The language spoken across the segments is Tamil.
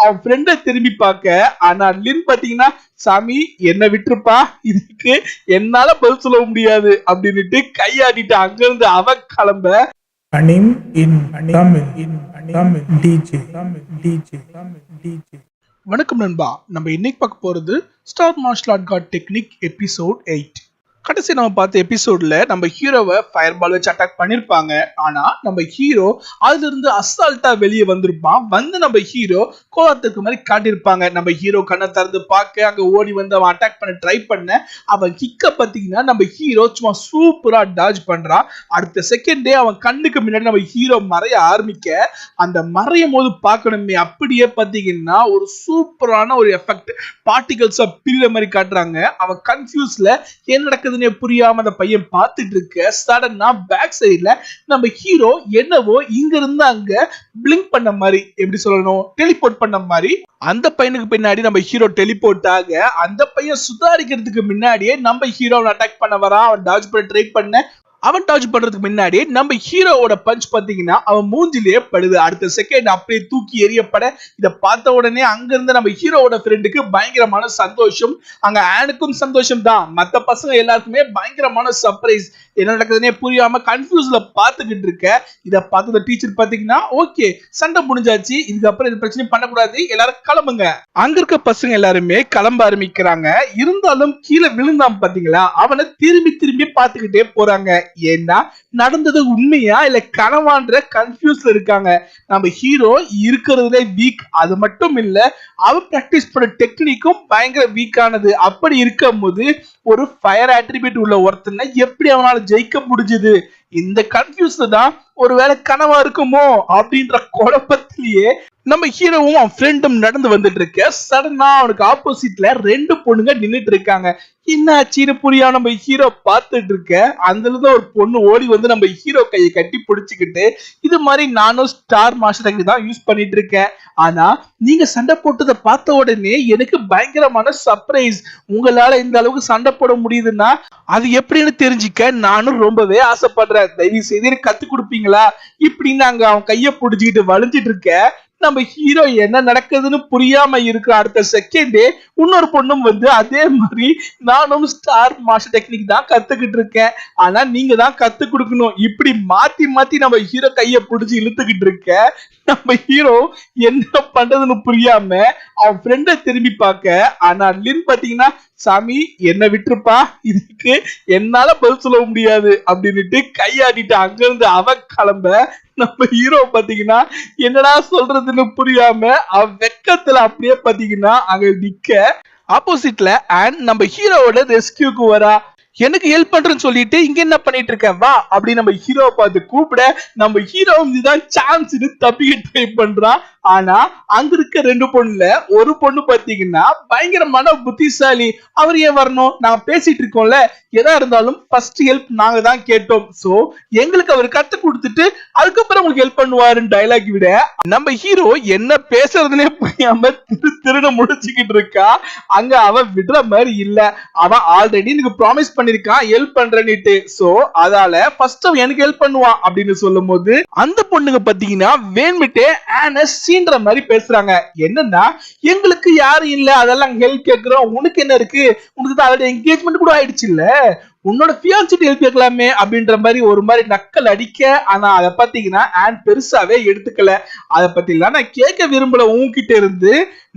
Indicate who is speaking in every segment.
Speaker 1: அவன் ஃப்ரெண்ட திரும்பி பார்க்க. ஆனா லின் பாத்தீங்கன்னா, சாமி என்ன விட்டுருப்பா, இதுக்கு என்னால பதில் சொல்ல முடியாது அப்படின்னுட்டு கையாடிட்டு அங்கிருந்து அவன் கிளம்ப.
Speaker 2: Anim in Tamil DJ.
Speaker 1: வணக்கம் நண்பா, நம்ம இன்னைக்கு பார்க்க போறது star martial art god technique episode 8. கடைசி நம்ம பார்த்த எபிசோட்ல நம்ம ஹீரோவை ஃபயர் பால் வச்சு அட்டாக் பண்ணிருப்பாங்க. ஆனா நம்ம ஹீரோ அதுல இருந்து அசால்ட்டா வெளியே வந்திருப்பான். வந்து நம்ம ஹீரோ கோவத்துக்கு மாதிரி காட்டியிருப்பாங்க. நம்ம ஹீரோ கண்ணை திறந்து பார்க்க அங்க ஓடி வந்து அவன் அட்டாக் பண்ண ட்ரை பண்ண அவன் கிக்க பார்த்தீங்கன்னா நம்ம ஹீரோ சும்மா சூப்பரா டாஜ் பண்றான். அடுத்த செகண்டே அவன் கண்ணுக்கு முன்னாடி நம்ம ஹீரோ மறைய ஆரம்பிக்க, அந்த மறையும் போது பார்க்கணுமே அப்படியே பார்த்தீங்கன்னா ஒரு சூப்பரான ஒரு எஃபெக்ட், பார்ட்டிகல்ஸா பிரிற மாதிரி காட்டுறாங்க. அவன் கன்ஃபியூஸ்ல என்ன நடக்குது புரியாம அந்த பையன் பார்த்துட்டு இருக்க, சடனா பேக் சைடுல நம்ம ஹீரோ என்னவோ இங்க இருந்து அங்க பிளிங்க் பண்ண மாதிரி, எப்படி சொல்லணும், டெலிபோர்ட் பண்ண மாதிரி அந்த பையனுக்கு பின்னாடி நம்ம ஹீரோ டெலிபோர்ட் ஆக, அந்த பையன் சுதாரிக்கிறதுக்கு முன்னாடியே நம்ம ஹீரோ அட்டாக் பண்ண வரான். அவன் டாஜ் பண்ண ட்ரை பண்ண, அவன் டாஜ் பண்றதுக்கு முன்னாடி நம்ம ஹீரோவோட பஞ்ச் பாத்தீங்கன்னா அவன் மூஞ்சிலேயே படுது. அடுத்த செகண்ட் அப்படியே தூக்கி எறியப்பட, இதை பார்த்த உடனே அங்க இருந்து நம்ம ஹீரோவோட ஃப்ரெண்டுக்கு பயங்கரமான சந்தோஷம். அங்க ஆனுக்கும் சந்தோஷம் தான், மத்த பசங்க எல்லாருக்குமே பயங்கரமான சர்ப்ரைஸ். என்ன நடக்குதுன்னே புரியாம கன்ஃபியூஸ்ல பாத்துக்கிட்டு இருக்க. இதை பார்த்து டீச்சர் பாத்தீங்கன்னா, ஓகே சண்டை முடிஞ்சாச்சு, இதுக்கப்புறம் இந்த பிரச்சனை பண்ணக்கூடாது, எல்லாரும் கிளம்புங்க. அங்க இருக்க பசங்க எல்லாருமே கிளம்ப ஆரம்பிக்கிறாங்க. இருந்தாலும் கீழே விழுந்தான் பாத்தீங்களா, அவனை திரும்பி திரும்பி பார்த்துக்கிட்டே போறாங்க. ஏன்னா நடந்தது உண்மையா இல்ல கனவான்ற கன்ஃபியூஸ்ல இருக்காங்க. நம்ம ஹீரோ இருக்கிறதுல வீக், அது மட்டும் இல்ல அவன் பிராக்டிஸ் பண்ண டெக்னிக்கும் பயங்கர வீக்கானது. அப்படி இருக்கும் போது ஒரு ஃபயர் அட்ரிபியூட் உள்ள ஒருத்தனை எப்படி அவனால ஜெயிக்க முடிஞ்சது? இந்த கன்ஃபியூஸ்ல தான் ஒருவேளை கனவா இருக்குமோ அப்படின்ற குழப்பத்திலேயே நம்ம ஹீரோவும் அவன் ஃப்ரெண்டும் நடந்து வந்துட்டு இருக்க. சடனா அவனுக்கு ஆப்போசிட்ல ரெண்டு பொண்ணுங்க நின்றுட்டு இருக்காங்க. என்னாச்சின்னு புரியாம நம்ம ஹீரோ பார்த்துட்டு இருக்க. அந்த ஒரு பொண்ணு ஓடி வந்து நம்ம ஹீரோ கையை கட்டி பிடிச்சுக்கிட்டு, இது மாதிரி நானும் ஸ்டார் மாஸ்டர் டெக்னிக் தான் யூஸ் பண்ணிட்டு இருக்கேன், ஆனா நீங்க சண்டை போட்டதை பார்த்த உடனே எனக்கு பயங்கரமான சர்ப்ரைஸ். உங்களால இந்த அளவுக்கு சண்டை போட முடியுதுன்னா அது எப்படின்னு தெரிஞ்சுக்க நானும் ரொம்பவே ஆசைப்படுறேன். தயவு செய்து கத்து கொடுப்பீங்களா இப்படின்னு அங்க அவன் கையை பிடிச்சிக்கிட்டு வளைஞ்சிட்டு இருக்க. நம்ம ஹீரோ என்ன நடக்குதுன்னு புரியாம இருக்க. அடுத்த செகண்டே இன்னொரு பொண்ணும் வந்து அதே மாதிரி நானும் ஸ்டார் மாஸ்டர் டெக்னிக் தான் கத்துக்கிட்டு இருக்கேன், ஆனா நீங்க தான் கத்து கொடுக்கணும், இப்படி மாத்தி மாத்தி நம்ம ஹீரோ கைய பிடிச்சி இழுத்துக்கிட்டு இருக்க. நம்ம ஹீரோ என்ன பண்றதுன்னு புரியாம அவன் ஃப்ரெண்ட திரும்பி பார்க்க. ஆனா லின் பாத்தீங்கன்னா, சாமி என்ன விட்டுருப்பா, இதுக்கு என்னால பதில் சொல்ல முடியாது அப்படின்னுட்டு கையாடிட்டு அங்கிருந்து அவன் கிளம்ப. நம்ம ஹீரோ பாத்தீங்கன்னா என்னடா சொல்றதுன்னு புரியாம அவன் வெக்கத்துல அப்படியே பாத்தீங்கன்னா அங்க நிக்க. ஆப்போசிட்ல அண்ட் நம்ம ஹீரோவோட ரெஸ்கியூக்கு வரா. எனக்கு ஹெல்ப் பண்றேன்னு சொல்லிட்டு இங்க என்ன பண்ணிட்டு இருக்க, வா அப்படி நம்ம ஹீரோவை பார்த்து கூப்பிட, நம்ம ஹீரோ இதுதான் சான்ஸ் தப்பிக்க ட்ரை பண்றான். ஆனா அங்க இருக்க ரெண்டு பொண்ணுல ஒரு பொண்ணு பாத்தீங்கன்னா பயங்கரமான புத்திசாலி. அவர் ஏன் வரணும், நாங்க பேசிட்டு இருக்கோம்ல, எதா இருந்தாலும் ஃபர்ஸ்ட் ஹெல்ப் நாங்க தான் கேட்டோம், சோ எங்களுக்கு அவர் கத்து கொடுத்துட்டு அதுக்கப்புறம் உங்களுக்கு ஹெல்ப் பண்ணுவாருன்னு டைலாக் விட, நம்ம ஹீரோ என்ன பேசுறதுனே புரியாம திருட முடிச்சுக்கிட்டு இருக்கா. அங்க அவன் விடுற மாதிரி இல்ல, அவன் ஆல்ரெடி எனக்கு ப்ராமிஸ் பண்ணிருக்கான் ஹெல்ப் பண்றேன்னுட்டு, சோ அதால ஃபர்ஸ்ட் அவன் எனக்கு ஹெல்ப் பண்ணுவான் அப்படின்னு சொல்லும் போது அந்த பொண்ணுங்க பாத்தீங்கன்னா வேண்மிட்டே ஆனஸ் சீன்ற மாதிரி பேசுறாங்க. என்னன்னா, எங்களுக்கு யாரும் இல்ல, அதெல்லாம் ஹெல்ப் கேட்கிறோம், உனக்கு என்ன இருக்கு, உனக்கு தான் ஆல்ரெடி என்கேஜ்மெண்ட் கூட ஆயிடுச்சு இல்ல, உன்னோட ஃபியான்சிட்டி ஹெல்ப் கேட்கலாமே அப்படின்ற மாதிரி ஒரு மாதிரி நக்கல் அடிக்க. ஆனா அதை பாத்தீங்கன்னா ஆன் பெருசாவே எடுத்துக்கல. அதை பத்தி எல்லாம் நான் கேட்க விரும்பல உன்கிட்ட இருந்து,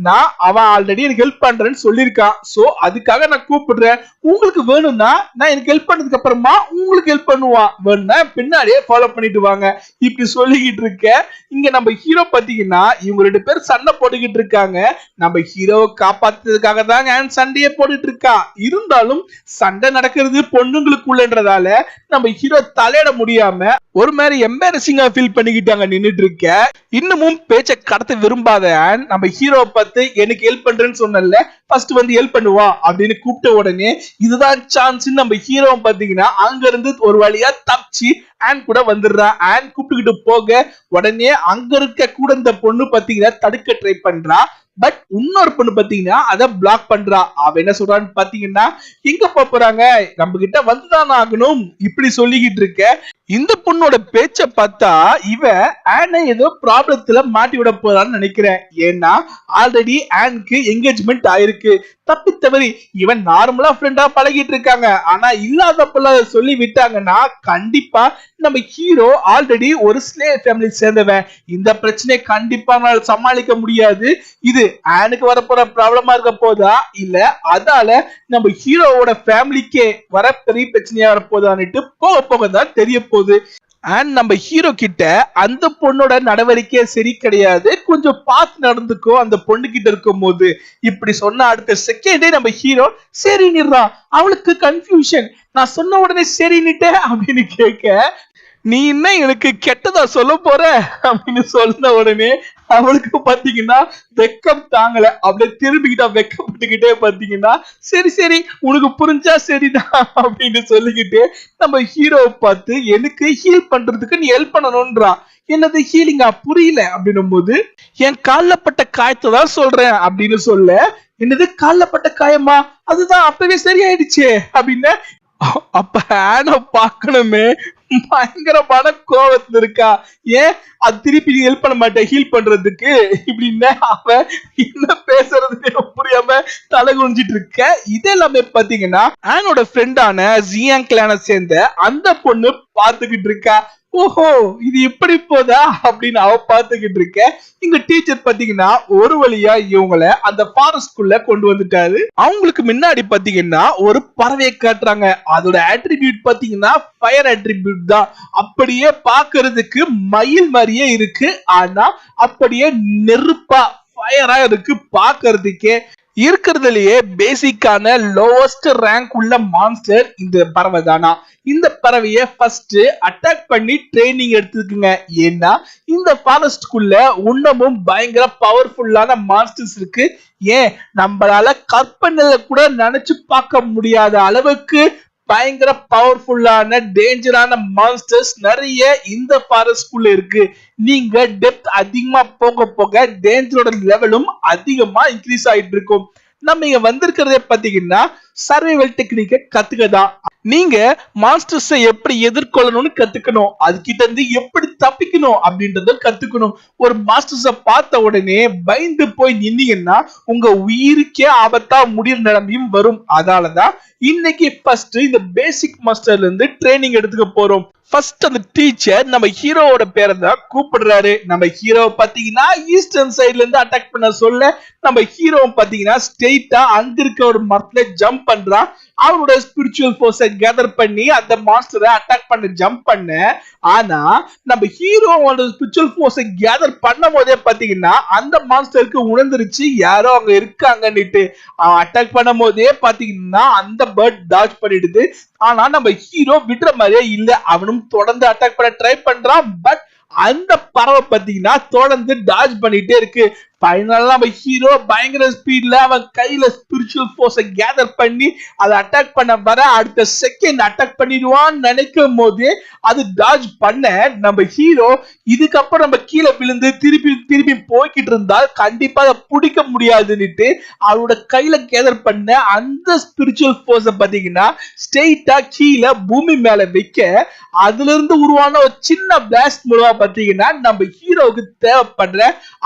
Speaker 1: நான் அவன் ஆல்ரெடி எனக்கு ஹெல்ப் பண்றேன்னு சொல்லியிருக்கான், சோ அதுக்காக நான் கூப்பிடுறேன், உங்களுக்கு வேணும்னா நான் எனக்கு ஹெல்ப் பண்ணதுக்கு அப்புறமா உங்களுக்கு ஹெல்ப் பண்ணுவான், வேணும்னா பின்னாடியே ஃபாலோ பண்ணிட்டு வாங்க இப்படி சொல்லிக்கிட்டு இருக்க. இங்க நம்ம ஹீரோ பாத்தீங்கன்னா இவங்க ரெண்டு பேரும் சண்டை போட்டுக்கிட்டு இருக்காங்க. நம்ம ஹீரோவை காப்பாத்துறதுக்காக தான் சண்டையே போட்டுட்டு இருக்கா. இருந்தாலும் சண்டை நடக்கிறது பொண்ணுங்களுக்குள்ளன்றதால நம்ம ஹீரோ தலையிட முடியாம ஒரு மாதிரி எம்பாரசிங்கா ஃபீல் பண்ணிக்கிட்டாங்க நின்னுட்டு இருக்க. இன்னமும் பேச்ச கடத்த விரும்பாத நம்ம ஹீரோவை பார்த்து எனக்கு ஹெல்ப் பண்றேன்னு சொன்னல, ஃபர்ஸ்ட் வந்து ஹெல்ப் பண்ணுவா அப்படின்னு கூப்பிட்ட உடனே இதுதான் சான்ஸ் நம்ம ஹீரோவை பாத்தீங்கன்னா அங்க இருந்து ஒரு வழியா தப்பிச்சு ஆன் கூட வந்துடுறான். ஆன் கூப்பிட்டுக்கிட்டு போக உடனே அங்க இருக்க கூட இந்த பொண்ணு பாத்தீங்கன்னா தடுக்க ட்ரை பண்றா. பட் இன்னொரு பொண்ணு பாத்தீங்கன்னா அதை பிளாக் பண்றா. அவ என்ன சொல்றான்னு பாத்தீங்கன்னா, எங்க போறாங்க, நம்ம கிட்ட வந்துதான் ஆகணும் இப்படி சொல்லிக்கிட்டு இருக்க. இந்த பொண்ணோட பேச்ச பார்த்தா இவ ஆனை ஏதோ ப்ராப்ளத்துல மாட்டி விட போறான்னு நினைக்கிறேன். ஏன்னா ஆல்ரெடி ஆனுக்கு என்கேஜ்மெண்ட் ஆயிருக்கு. தப்பி தவறி இவன் நார்மலா ஃப்ரெண்டா பழகிட்டு இருக்காங்க. ஆனா இல்லாதப்பல சொல்லி விட்டாங்கன்னா கண்டிப்பா நம்ம ஹீரோ ஆல்ரெடி ஒரு ஸ்லேவ் ஃபேமிலி சேர்ந்தவன். இந்த பிரச்சனையை கண்டிப்பா சமாளிக்க முடியாது. இது ஆனுக்கு வரப்போற ப்ராப்ளமா இருக்க போதா இல்ல அதால நம்ம ஹீரோவோட ஃபேமிலிக்கே வர பெரிய பிரச்சனையா வரப்போதான்னுட்டு போக போக தான் தெரிய போகுது. அண்ட் நம்ம ஹீரோ கிட்ட அந்த பொண்ணோட நடவடிக்கை சரி கிடையாது, கொஞ்சம் பார்த்து நடந்துக்கோ அந்த பொண்ணு கிட்ட இருக்கும் போது இப்படி சொன்ன அடுத்த செகண்டே நம்ம ஹீரோ சரின்னுறான். அவளுக்கு கன்ஃபியூஷன், நான் சொன்ன உடனே சரின்னுட்டே அப்படின்னு கேட்க, நீ என்ன எனக்கு கெட்டதா சொல்ல போற அப்படின்னு சொன்ன உடனே அவளுக்கு பாத்தீங்கன்னா வெக்கம் தாங்கல. அப்படியே திரும்பிக்கிட்டா வெக்கப்பட்டுக்கிட்டே பாத்தீங்கன்னா சரி சரி உனக்கு புரிஞ்சா சரிதான் அப்படின்னு சொல்லிக்கிட்டு நம்ம ஹீரோவை பார்த்து எனக்கு ஹீல் பண்றதுக்கு நீ ஹெல்ப் பண்ணணும்ன்றான். என்னது ஹீலிங்கா புரியல அப்படின்னும் போது என் கால்ல பட்ட காயத்தை தான் சொல்றேன் அப்படின்னு சொல்ல, என்னது கால்ல பட்ட காயமா, அதுதான் அப்பவே சரியாயிடுச்சு அப்படின்னு. அப்ப ஆன பாக்கணுமே பயங்கரமான கோவத்துல இருக்கா. ஏன் அது திருப்பி ஹெல்ப் பண்ண மாட்டேன் ஹீல் பண்றதுக்கு இப்படின்னு அவன் என்ன பேசுறது புரியாம தலை குனிஞ்சிட்டு இருக்க. இதே எல்லாமே பாத்தீங்கன்னா ஆனோட ஃப்ரெண்டான ஜியாங் கிளானை சேர்ந்த அந்த பொண்ணு பாத்துக்கிட்டு இருக்கா. ஓஹோ இது எப்படி போதா அப்படின்னு அவ பாத்துக்கிட்டு இருக்க. இங்க டீச்சர் பாத்தீங்கன்னா ஒரு வழியா இவங்களை அந்த ஃபாரஸ்ட்குள்ள கொண்டு வந்துட்டாரு. அவங்களுக்கு முன்னாடி பாத்தீங்கன்னா ஒரு பறவையை காட்டுறாங்க. அதோட அட்ரிபியூட் பாத்தீங்கன்னா ஃபயர் அட்ரிபியூட் தான். அப்படியே பாக்குறதுக்கு மயில் மாதிரியே இருக்கு, ஆனா அப்படியே நெருப்பா ஃபயரா இருக்கு பாக்குறதுக்கே. இருக்கிறதுலயே பேசிக்கான லோவஸ்ட் ரேங்க் உள்ள மான்ஸ்டர் இந்த பறவை தானா. இந்த பறவையை ஃபர்ஸ்ட் அட்டாக் பண்ணி ட்ரைனிங் எடுத்துக்குங்க. ஏன்னா இந்த ஃபாரஸ்ட்குள்ள இன்னமும் பயங்கர பவர்ஃபுல்லான மான்ஸ்டர்ஸ் இருக்கு. ஏன் நம்மளால கற்பனையில கூட நினைச்சு பார்க்க முடியாத அளவுக்கு பயங்கர பவர்ஃபுல்லான டேஞ்சரான மான்ஸ்டர்ஸ் நிறைய இந்த ஃபாரஸ்ட்குள்ள இருக்கு. நீங்க டெப்த் அதிகமா போக போக டேஞ்சரோட லெவலும் அதிகமா இன்க்ரீஸ் ஆயிட்டு இருக்கும். நம்ம இங்க வந்திருக்கிறதே பாத்தீங்கன்னா சர்வைவல் டெக்னிக்கை கத்துக்கதான். நீங்க மான்ஸ்டர்ஸை எப்படி எதிர்கொள்ளணும்னு கத்துக்கணும், அதுகிட்ட இருந்து எப்படி தப்பிக்கணும் அப்படின்றத கத்துக்கணும். ஒரு மாஸ்டர்ஸை பார்த்த உடனே பயந்து போய் நின்னீங்கன்னா உங்க உயிருக்கே ஆபத்தா முடிகிற நிலைமையும் வரும். அதனாலதான் இன்னைக்கு ஃபர்ஸ்ட் இந்த பேசிக் மாஸ்டர்ல இருந்து ட்ரைனிங் எடுத்துக்க போறோம். ஃபர்ஸ்ட் அந்த டீச்சர் நம்ம ஹீரோவோட பேரை தான் கூப்பிடுறாரு. நம்ம ஹீரோ பாத்தீங்கன்னா ஈஸ்டர்ன் சைட்ல இருந்து அட்டாக் பண்ண சொல்ல, நம்ம ஹீரோ பாத்தீங்கன்னா ஸ்ட்ரெயிட்டா அங்க இருக்க ஒரு மரத்துல ஜம்ப் பண்றான். அவரோட ஸ்பிரிச்சுவல் ஃபோர்ஸை கேதர் பண்ணி அந்த மாஸ்டரை அட்டாக் பண்ண ஜம்ப் பண்ண, ஆனா நம்ம ஹீரோவோட ஸ்பிரிச்சுவல் ஃபோர்ஸை கேதர் பண்ணும் போதே பாத்தீங்கன்னா அந்த மாஸ்டருக்கு உணர்ந்துருச்சு யாரோ அங்க இருக்காங்கன்னுட்டு. அட்டாக் பண்ணும் போதே பாத்தீங்கன்னா அந்த பேர்ட் டாஜ் பண்ணிடுது. ஆனா நம்ம ஹீரோ விடுற மாதிரியே இல்ல, அவனும் தொடர்ந்து அட்டாக் பண்ண ட்ரை பண்றான். பட் அந்த பறவை பாத்தீங்கன்னா தொடர்ந்து டாஜ் பண்ணிட்டே இருக்கு. ஃபைனலா நம்ம ஹீரோ பயங்கர ஸ்பீட்ல அவன் கையில ஸ்பிரிச்சுவல் ஃபோர்ஸை கேதர் பண்ணி அதை அட்டாக் பண்ண வர அடுத்த செகண்ட் அட்டாக் பண்ணிடுவான்னு நினைக்கும் போது அது டாஜ் பண்ண நம்ம ஹீரோ இதுக்கப்புறம் நம்ம கீழே விழுந்து திருப்பி திருப்பி போய்கிட்டு இருந்தால் கண்டிப்பா அதை பிடிக்க முடியாதுன்னுட்டு அவரோட கையில கேதர் பண்ண அந்த ஸ்பிரிச்சுவல் ஃபோர்ஸை பாத்தீங்கன்னா ஸ்ட்ரெயிட்டா கீழே பூமி மேல வைக்க, அதுல இருந்து உருவான ஒரு சின்ன பிளாஸ்ட் மூலமா பாத்தீங்கன்னா நம்ம ஹீரோவுக்கு தேவைப்படுற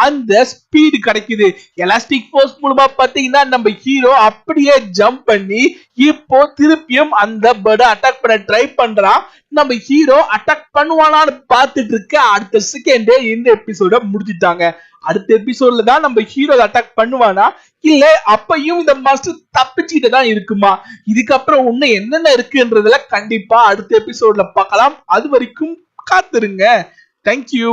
Speaker 1: அந்த ஸ்பீட் கிடைக்குது. எலாஸ்டிக் ஃபோர்ஸ் மூலமா பாத்தீங்கன்னா நம்ம ஹீரோ அப்படியே ஜம்ப் பண்ணி இப்போ திருப்பியும் அந்த பேர்டை அட்டாக் பண்ண ட்ரை பண்றான். நம்ம ஹீரோ அட்டாக் பண்ணுவானான்னு பார்த்துட்டு இருக்க அடுத்த செகண்டே இந்த எபிசோட முடிச்சிட்டாங்க. அடுத்த எபிசோட்ல தான் நம்ம ஹீரோ அட்டாக் பண்ணுவானா இல்ல அப்பையும் இந்த மாஸ்டர் தப்பிச்சுட்டு தான் இருக்குமா? இதுக்கப்புறம் இன்னும் என்னென்ன இருக்குன்றதுல கண்டிப்பா அடுத்த எபிசோட்ல பார்க்கலாம். அது வரைக்கும் காத்துருங்க. தேங்க்யூ.